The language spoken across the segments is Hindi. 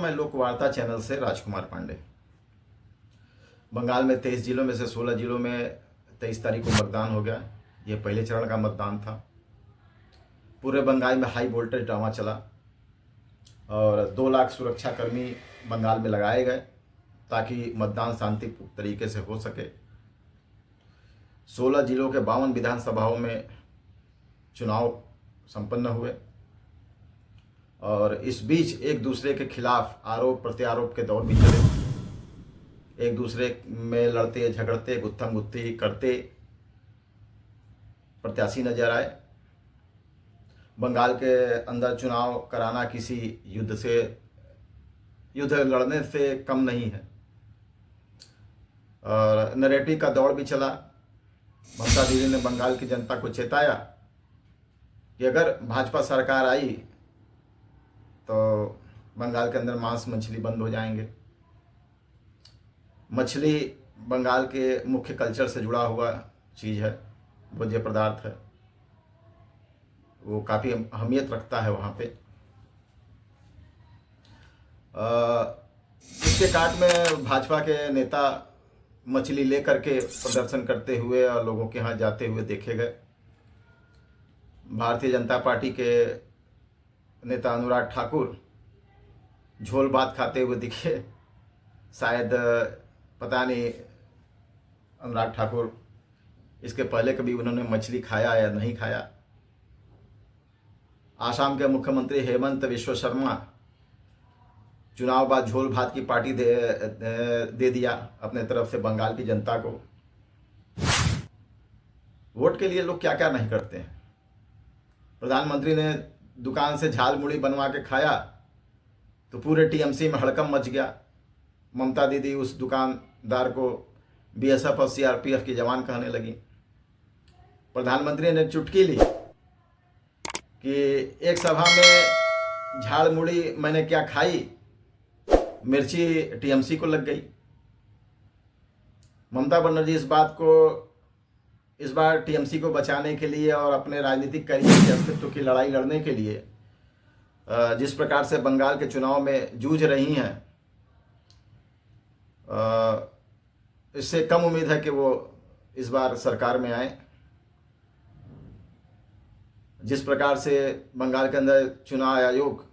मैं लोकवार्ता चैनल से राजकुमार पांडे। बंगाल में 23 जिलों में से 16 जिलों में 23 तारीख को मतदान हो गया। ये पहले चरण का मतदान था। पूरे बंगाल में हाई वोल्टेज ड्रामा चला और 2 लाख सुरक्षाकर्मी बंगाल में लगाए गए ताकि मतदान शांतिपूर्ण तरीके से हो सके। 16 जिलों के 52 विधानसभाओं में चुनाव संपन्न हुए और इस बीच एक दूसरे के खिलाफ आरोप प्रत्यारोप के दौर भी चले। एक दूसरे में लड़ते झगड़ते गुत्थम गुत्थी करते प्रत्याशी नजर आए। बंगाल के अंदर चुनाव कराना किसी युद्ध लड़ने से कम नहीं है और नैरेटिव का दौर भी चला। ममता दीदी ने बंगाल की जनता को चेताया कि अगर भाजपा सरकार आई तो बंगाल के अंदर मांस मछली बंद हो जाएंगे। मछली बंगाल के मुख्य कल्चर से जुड़ा हुआ चीज़ है, भोज्य पदार्थ है, वो काफ़ी अहमियत रखता है वहाँ पे। इसके काट में भाजपा के नेता मछली लेकर के प्रदर्शन करते हुए और लोगों के यहाँ जाते हुए देखे गए। भारतीय जनता पार्टी के नेता अनुराग ठाकुर झोल भात खाते हुए दिखे। शायद पता नहीं अनुराग ठाकुर इसके पहले कभी उन्होंने मछली खाया या नहीं खाया। आसाम के मुख्यमंत्री हेमंत बिश्व शर्मा चुनाव बाद झोल भात की पार्टी दे दिया अपने तरफ से बंगाल की जनता को। वोट के लिए लोग क्या क्या नहीं करते हैं। प्रधानमंत्री ने दुकान से झाल मुड़ी बनवा के खाया तो पूरे टीएमसी में हड़कंप मच गया। ममता दीदी उस दुकानदार को बीएसएफ और सीआरपीएफ की जवान कहने लगी। प्रधानमंत्री ने चुटकी ली कि एक सभा में झाड़ मुड़ी मैंने क्या खाई, मिर्ची टीएमसी को लग गई। ममता बनर्जी इस बार टीएमसी को बचाने के लिए और अपने राजनीतिक करियर के अस्तित्व की लड़ाई लड़ने के लिए जिस प्रकार से बंगाल के चुनाव में जूझ रही हैं, इससे कम उम्मीद है कि वो इस बार सरकार में आए। जिस प्रकार से बंगाल के अंदर चुनाव आयोग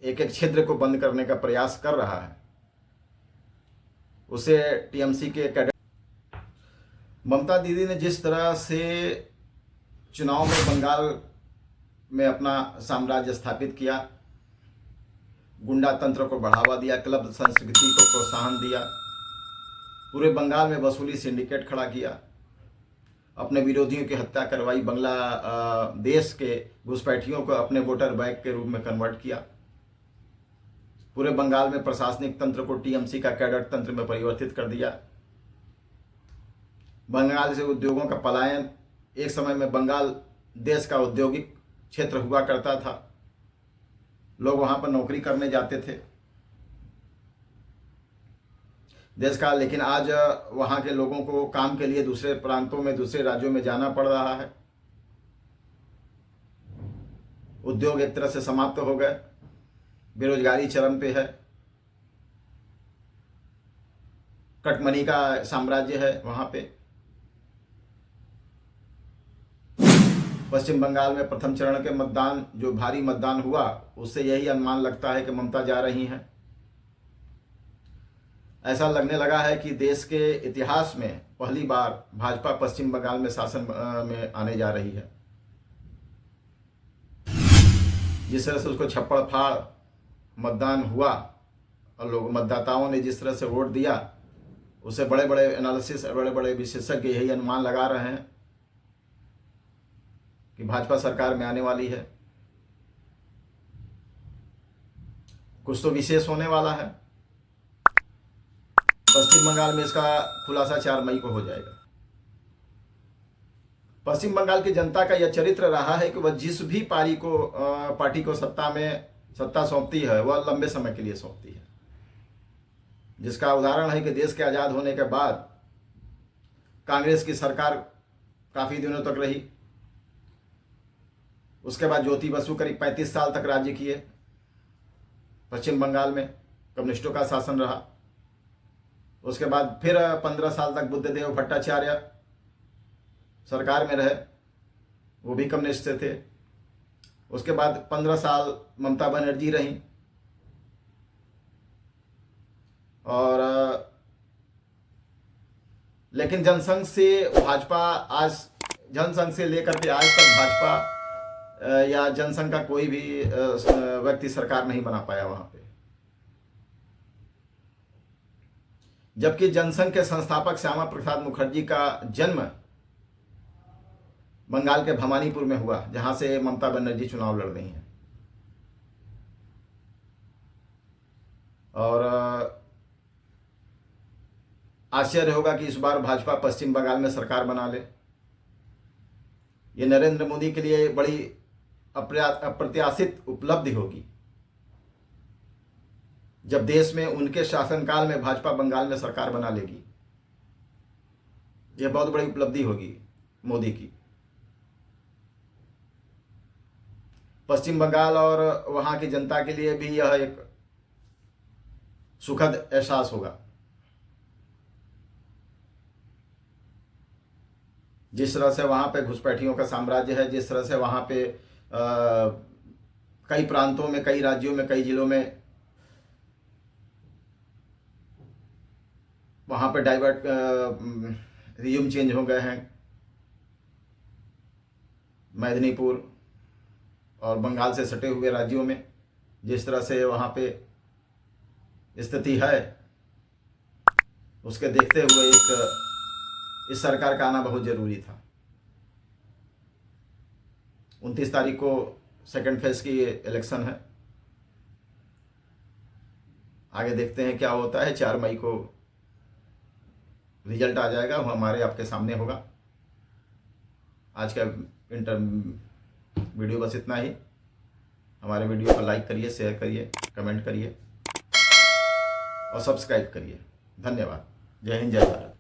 एक एक क्षेत्र को बंद करने का प्रयास कर रहा है, उसे टीएमसी के कैडर ममता दीदी ने जिस तरह से चुनाव में बंगाल में अपना साम्राज्य स्थापित किया, गुंडा तंत्र को बढ़ावा दिया, क्लब संस्कृति को प्रोत्साहन दिया, पूरे बंगाल में वसूली सिंडिकेट खड़ा किया, अपने विरोधियों की हत्या करवाई, बांग्लादेश के घुसपैठियों को अपने वोटर बैंक के रूप में कन्वर्ट किया, पूरे बंगाल में प्रशासनिक तंत्र को टीएमसी का कैडर तंत्र में परिवर्तित कर दिया। बंगाल से उद्योगों का पलायन, एक समय में बंगाल देश का औद्योगिक क्षेत्र हुआ करता था, लोग वहां पर नौकरी करने जाते थे देश का, लेकिन आज वहां के लोगों को काम के लिए दूसरे प्रांतों में दूसरे राज्यों में जाना पड़ रहा है। उद्योग एक तरह से समाप्त हो गए, बेरोजगारी चरम पे है, कटमनी का साम्राज्य है वहां पे। पश्चिम बंगाल में प्रथम चरण के मतदान, जो भारी मतदान हुआ, उससे यही अनुमान लगता है कि ममता जा रही हैं। ऐसा लगने लगा है कि देश के इतिहास में पहली बार भाजपा पश्चिम बंगाल में शासन में आने जा रही है। जिस तरह से उसको छप्पड़ फाड़ मतदान हुआ और लोग मतदाताओं ने जिस तरह से वोट दिया, उसे बड़े बड़े एनालिसिस, बड़े बड़े विशेषज्ञ यही अनुमान लगा रहे हैं कि भाजपा सरकार में आने वाली है। कुछ तो विशेष होने वाला है। पश्चिम बंगाल में इसका खुलासा 4 मई को हो जाएगा। पश्चिम बंगाल की जनता का यह चरित्र रहा है कि वह जिस भी पार्टी को सत्ता सौंपती है, वह लंबे समय के लिए सौंपती है। जिसका उदाहरण है कि देश के आज़ाद होने के बाद कांग्रेस की सरकार काफ़ी दिनों तक रही। उसके बाद ज्योति बसु करीब 35 साल तक राज्य किए पश्चिम बंगाल में। कम्युनिस्टों का शासन रहा। उसके बाद फिर 15 साल तक बुद्धदेव भट्टाचार्य सरकार में रहे, वो भी कम्युनिस्ट से थे। उसके बाद 15 साल ममता बनर्जी रहीं और लेकिन जनसंघ से भाजपा आज, जनसंघ से लेकर के आज तक भाजपा या जनसंघ का कोई भी व्यक्ति सरकार नहीं बना पाया वहां पे। जबकि जनसंघ के संस्थापक श्यामा प्रसाद मुखर्जी का जन्म बंगाल के भवानीपुर में हुआ, जहां से ममता बनर्जी चुनाव लड़ रही हैं। और आश्चर्य होगा कि इस बार भाजपा पश्चिम बंगाल में सरकार बना ले। ये नरेंद्र मोदी के लिए बड़ी अप्रत्याशित उपलब्धि होगी जब देश में उनके शासनकाल में भाजपा बंगाल में सरकार बना लेगी। यह बहुत बड़ी उपलब्धि होगी मोदी की। पश्चिम बंगाल और वहां की जनता के लिए भी यह एक सुखद एहसास होगा। जिस तरह से वहां पे घुसपैठियों का साम्राज्य है, जिस तरह से वहां पे कई प्रांतों में, कई राज्यों में, कई जिलों में वहां पे रिज्यूम चेंज हो गए हैं। मेदिनीपुर और बंगाल से सटे हुए राज्यों में जिस तरह से वहां पे स्थिति है, उसके देखते हुए इस सरकार का आना बहुत जरूरी था। 29 तारीख को सेकंड फेज की इलेक्शन है। आगे देखते हैं क्या होता है। 4 मई को रिजल्ट आ जाएगा, वो हमारे आपके सामने होगा। आज का वीडियो बस इतना ही। हमारे वीडियो को लाइक करिए, शेयर करिए, कमेंट करिए और सब्सक्राइब करिए। धन्यवाद। जय हिंद, जय भारत।